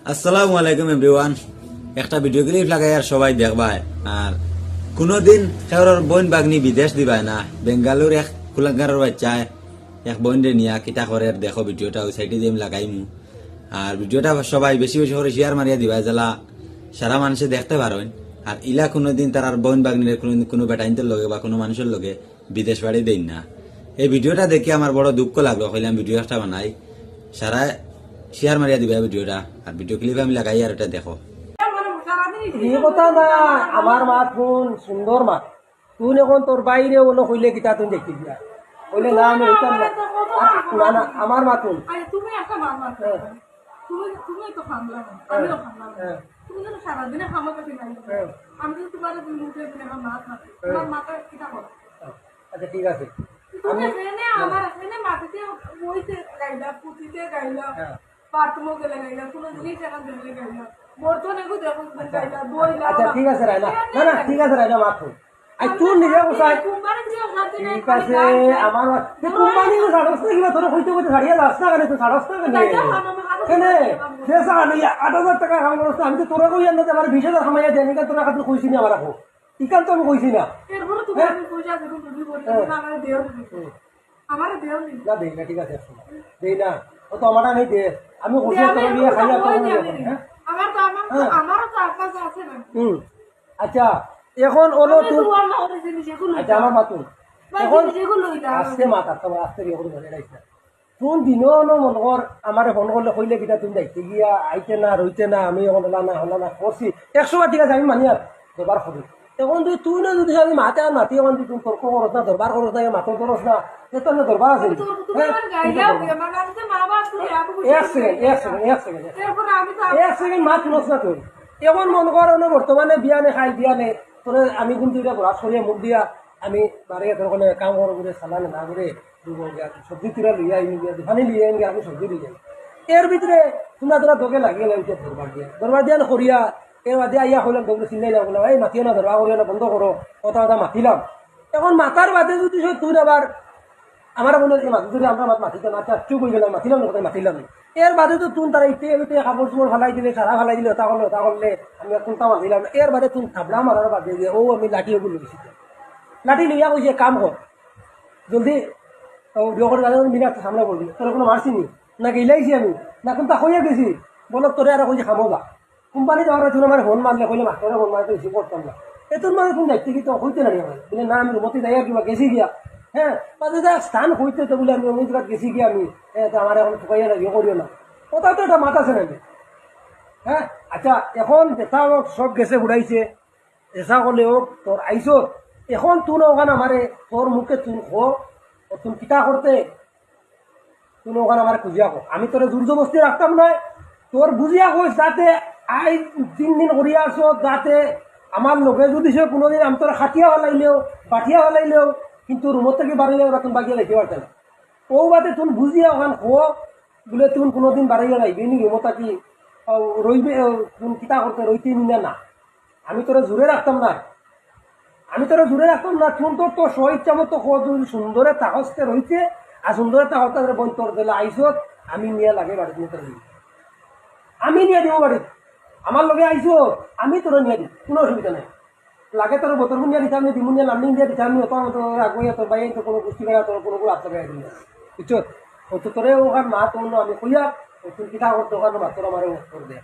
আসসালামু আলাইকুম এভরিওয়ান। একটা ভিডিও ক্লিপ লাগাই আর সবাই দেখবাই। আর কোনোদিন কারোর বোন বাগনি বিদেশ দিবাই না। বেঙ্গালুর এক কুলাঙ্গারের বাচ্চায় এক বোন রে নিয়া কিতা করে দেখো ভিডিওটা ওই সাইডে দিয়ে লাগাইমু। আর ভিডিওটা সবাই বেশি বেশি করে শেয়ার মারিয়া দিবাই জেলা সারা মানুষে দেখতে পারেন। আর ইলা কোনোদিন তার আর বোন বাগনির কোনো বেটাইনদের লগে বা কোনো মানুষের লগে বিদেশ বাড়ি দেন না। এই ভিডিওটা দেখে আমার বড় দুঃখ লাগলো, কইলাম ভিডিও একটা বানাই, সারা শেয়ার মারিয়া দিবা ভিডিওটা। আর ভিডিও ক্লিপ আমি লাগাই আর এটা দেখো। এই কথা না, আমার মাত শুন, সুন্দর মাত। তুই এখন তোর বাইরে অন্য হইলে কিতা তুই দেখি দিয়া হইলে না, আমি হইতাম না। না না, আমার মাত শুন। তুমি একটা মামা তুমি তো খামলা আমিও খামলা তুমি যেন সারাদিনে খামা কাটি নাই আমি তো তোমার মুখে আমার মাছ না তোমার মাথা কিটা করো। আচ্ছা ঠিক আছে, তুমি এখানে আমার এখানে মাটিতে বইতে গাইলা পুঁতিতে গাইলা বাথরুমে গেলে গাইলা কোনো জিনিস এখান থেকে গাইলা বর্তমানে গো দেখো গাইলা বইলা। আচ্ছা ঠিক আছে রাইনা, না না ঠিক আছে রাইনা, মাত শুন। আই তুই নিজে কোথায় কুম্বারে যে শান্তি নাই ঠিক আছে, আমার কোম্পানি সাড়স না কিনা তোর হইতে হইতে ছাড়িয়ে যাস না কেন? তুই সাড়স না কেন? কেনে সে সাড়ি ৮,০০০ টাকা কাম করছ, আমি তো তোরা কই আনতে আমার ২০,০০০ কামাইয়া দেন, কেন তোরা খাতে কইছি না? আমার রাখো ইকান তো আমি কইছি না। এরপরে তুমি আমি পয়সা দেব তুমি বলতে আমার দেও আমার দেও নি না দেই না, ঠিক আছে দেই না, ও তো আমারটা নেই দে, আমি কইছি তোর নিয়ে খাইয়া তো আমার তো আমারও তো আকাশ আছে না। আচ্ছা এখন ওলো তুই, আল্লাহ ওরে জিনিস এগুলো আচ্ছা আমার মাতুন এখন যেগুলো লইতা আস্তে মাথা তো আস্তে রে করে ধরে রাইছ না। কোন দিনও ন মন কর আমারে ফোন করলে কইলে কিটা তুমি দেখতে গিয়া আইতে না রইতে না, আমি হলা না করছি 100 বার, ঠিক আছে আমি মানি আর দরবার করি। এখন তুই না যদি আমি মাতে আর মাতি এখন তুই তর্ক করছ না, দরবার করছ না, মাথা করছ না, এত না দরবার আছে। এক সেকেন্ড মাত শুনছ না তুই। এখন মন কর বর্তমানে বিয়ানে খাই বিয়ানে তোরে আমি কিন্তু এটা ঘোরা সরিয়ে মুখ দিয়া আমি বাড়িয়ে তোর কোনো কাম করো করে সালানে না করে সবজি তুরা লইয়া আইনি গিয়া দোকানে লিয়ে আইনি আমি সবজি লিয়ে যাই। এর ভিতরে তোরা তোকে লাগিয়ে লাগছে দরবার দিয়া করিয়া এর বাদে আইয়া হইলাম তোকে চিন্তাই না বললাম এই মাতিও না, দরবার করিও না, বন্ধ করো, কথা মাতিলাম। এখন মাতার বাদে যদি তুই আবার আমার মনে হয় মাতি যদি আমরা মাতিতাম, আচ্ছা চুপ হয়ে গেলাম, মাতিলাম না, কোথায় মাতিলাম না। এর বাদে তো তুই তারা ইতে কাপড় চোপড় ফালাই দিলে, সারা ফালাই দিলে, ওটা করলে আমি কোনটা মাতিলাম না। এর বাদে তুই থাবলা মারার বাদে দিয়ে ও আমি লাঠি ওগুলো গেছি, লাঠি লইয়া কইছে কাম কর জলদি করে মিনার সামনে করবি, তোর কোনো মারছিনি না গেলাইছি আমি না কোনটা হইয়া গেছি বলো তোরে আর কইছে খামো গা কোম্পানি যাওয়ার তুমি আমার ফোন মারলে কইলে মাস্টারে ফোন মারতে বেশি করতাম না। এতোর মানে তুমি দেখতে কি তো হইতে না আমার বলে না আমি রুমতে যাই আর কিবা গেছি গিয়া, হ্যাঁ মাঝে যা স্থান হইতে তো বলে আমি অমুক জায়গা গেছি গিয়া আমি, হ্যাঁ আমার এখন ঠুকাইয়া না ইয়ে করিও না, কথা তো এটা মাথা আছে না। হ্যাঁ আচ্ছা এখন দেখা হোক সব গেছে উড়াইছে, এসা করলে হোক তোর আইসো এখন তুই ওখানে আমারে তোর মুখে তুই খো তুমি কিতা করতে তুই ওখানে আমার খুঁজিয়া খো, আমি তোর জোর জবস্তি রাখতাম নয়, তোর বুঝিয়া কইস যাতে আই 3 দিন করিয়া আসো, যাতে আমার লোকে যদি সে কোনোদিন আমি তোর খাটিয়া হলাইলেও বাটিয়া হলাইলেও কিন্তু রুমত থেকে বাড়িয়ে তুমি বাগিয়ে লাইতে পারতে না। ও বাদে তুমি বুঝিয়া ওখান খো বলে তুমি কোনোদিন বাড়াইয়া লাইবে নি রুমতা কি রইবে, তুমি কিতা করতে রইতে নি না, আমি তোরা জোরে রাখতাম না, আমি তোরা জোরে রাখতাম না। চুন তোর স্বইচ্ছা মতো সুন্দরে তাহসতে রইছে আর সুন্দরে তাহস বই তোর দিলে আইসত আমি নিয়ে লাগে বাড়িতে নিয়ে তোর আমি নিয়ে দিব বাড়িতে, আমার লগে আইসো আমি তোরা নিয়ে দিই, কোনো অসুবিধা নেই। লাগে তোর বোতল নিয়ে দিতাম, আমি দিমুনিয়া লামডিং দিয়ে দিতাম, আমি অত আগুয়া তোর বাইরে তো কোনো গোষ্ঠী বেড়া তোর কোনো আত্মা বেড়া দিল বুঝছো, তোরে ওখান মা তোর আমি কইয়া তুই কিতা করতো ওখানে মাত্র আমার করে দেয়।